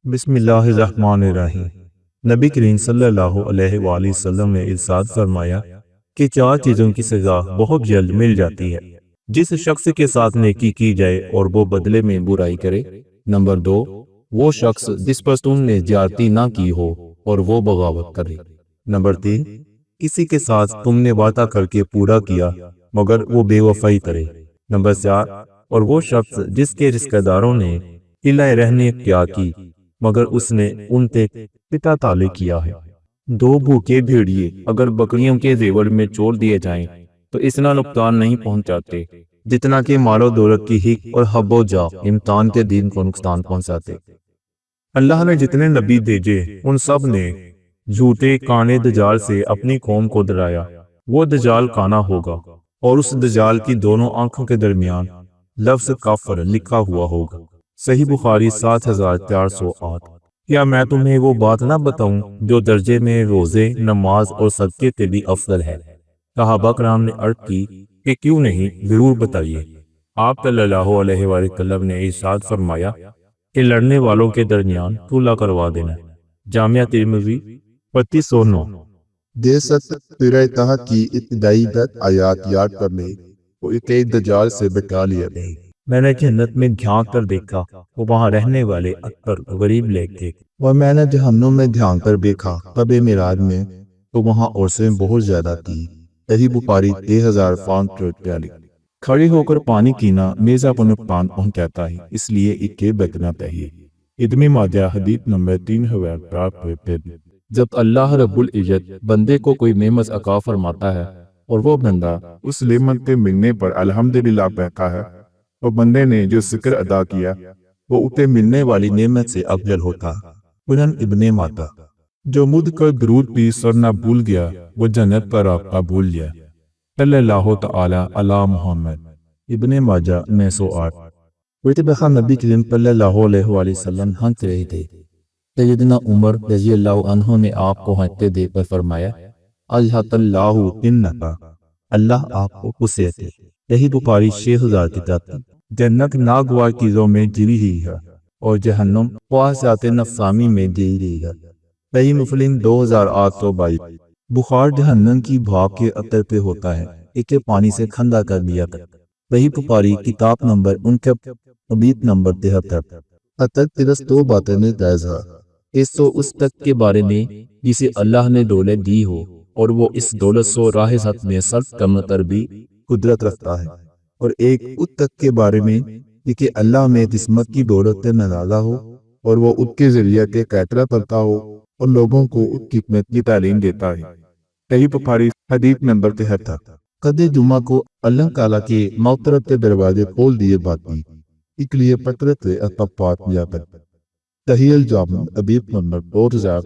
بسم اللہ الرحمن الرحیم۔ نبی کریم صلی اللہ علیہ وآلہ وسلم نے ارشاد فرمایا کہ 4 چیزوں کی سزا بہت جلد مل جاتی ہے۔ جس شخص کے ساتھ نیکی کی جائے اور وہ بدلے میں برائی کرے۔ نمبر 2، وہ شخص جس پر تم نے زیادتی نہ کی ہو اور وہ بغاوت کرے۔ نمبر 3، کسی کے ساتھ تم نے وعدہ کر کے پورا کیا مگر وہ بے وفائی کرے۔ نمبر 4، اور وہ شخص جس کے رشتہ داروں نے قلعہ رہنے اختیار کی مگر اس نے ان پہ پتا تالے کیا ہے۔ 2 بھوکے بھیڑیے اگر بکریوں کے زیور میں چھوڑ دیے جائیں تو اتنا نقصان نہیں پہنچاتے جتنا کہ مال و دولت کی ہک اور حب و جا امتحان کے دن کو نقصان پہنچاتے۔ اللہ نے جتنے نبی بھیجے ان سب نے جھوٹے کانے دجال سے اپنی قوم کو ڈرایا۔ وہ دجال کانا ہوگا اور اس دجال کی دونوں آنکھوں کے درمیان لفظ کافر لکھا ہوا ہوگا۔ صحیح بخاری 7408۔ کیا میں تمہیں وہ بات نہ بتاؤں جو درجے میں روزے، نماز اور صدقے سے بھی افضل ہے؟ صحابہ کرام نے عرض کی کہ کیوں نہیں، ضرور بتائیے۔ آپ صلی اللہ علیہ وسلم نے ارشاد فرمایا کہ لڑنے والوں کے درمیان صلح کروا دینا۔ جامعہ ترمذی 3509۔ دے سکت سورہ طہ کی ابتدائی 10 آیات یاد کر لے، وہ ایک دجال سے بچا لیا گیا۔ میں نے جنت میں جھانک کر دیکھا، وہ وہاں رہنے والے اکثر غریب لوگ تھے۔ اور میں نے جہنم میں دھیان کر دیکھا قبر معراج میں، تو وہاں عورتیں بہت زیادہ تھی۔ صحیح بخاری 3542۔ کھڑے ہو کر پانی پینا میزا کو نقصان پہنچاتا ہے، اس لیے اس کے بچنا چاہیے۔ ابن ماجہ حدیث نمبر 3000۔ جب اللہ رب العزت بندے کو کوئی نعمت عطا فرماتا ہے اور وہ بندہ اس نعمت کے ملنے پر الحمدللہ کہتا ہے، اور بندے نے جو شکر ادا کیا وہ اسے ملنے والی نعمت سے افضل ہوتا۔ سنن ابن ماجہ۔ جو مجھ کر درود بھی سر نہ بھول گیا وہ جنت کا راستہ بھول گیا۔ صلی اللہ تعالی علی محمد۔ ابن ماجہ 908۔ وقت نبی کریم صلی اللہ علیہ وسلم ہنس رہے تھے۔ سیدنا عمر رضی اللہ عنہ نے آپ کو ہنستے دیکھ کر فرمایا، اجہت اللہ انکا، اللہ آپ کو خوش ہے۔ صحیح بخاری 6000۔ جنت ناگوار چیزوں میں جری ہی ہے اور جہنم خواہشات نفسانی میں جری رہی ہے۔ صحیح مسلم 2822۔ بخار جہنم کی بھاپ کے اثر پہ ہوتا ہے، اسے پانی سے ٹھنڈا کر دیا کر۔ صحیح بخاری کتاب نمبر 49 حدیث نمبر 73۔ اتک ترس 2 باتیں نے جائز ہے۔ اس تک کے بارے میں جسے اللہ نے دولت دی ہو اور وہ اس دولت سو راہ حق میں صرف کرنے پر بھی قدرت رکھتا ہے، اور ایک اس تک کے بارے میں کہ اللہ میں قسمت کی دولت سے نوازا ہو اور وہ اس کے ذریعے کے قیطرہ کرتا ہو اور لوگوں کو اس حکمت کی تعلیم دیتا ہے۔ صحیح بخاری حدیث نمبر 73۔ قد جمعہ کو اللہ تعالیٰ کے مغفرت کے دروازے کھول دیے باقی، اس لیے فطرت سے استغفار کیا کر۔ صحیح الجامع حدیث نمبر 2000۔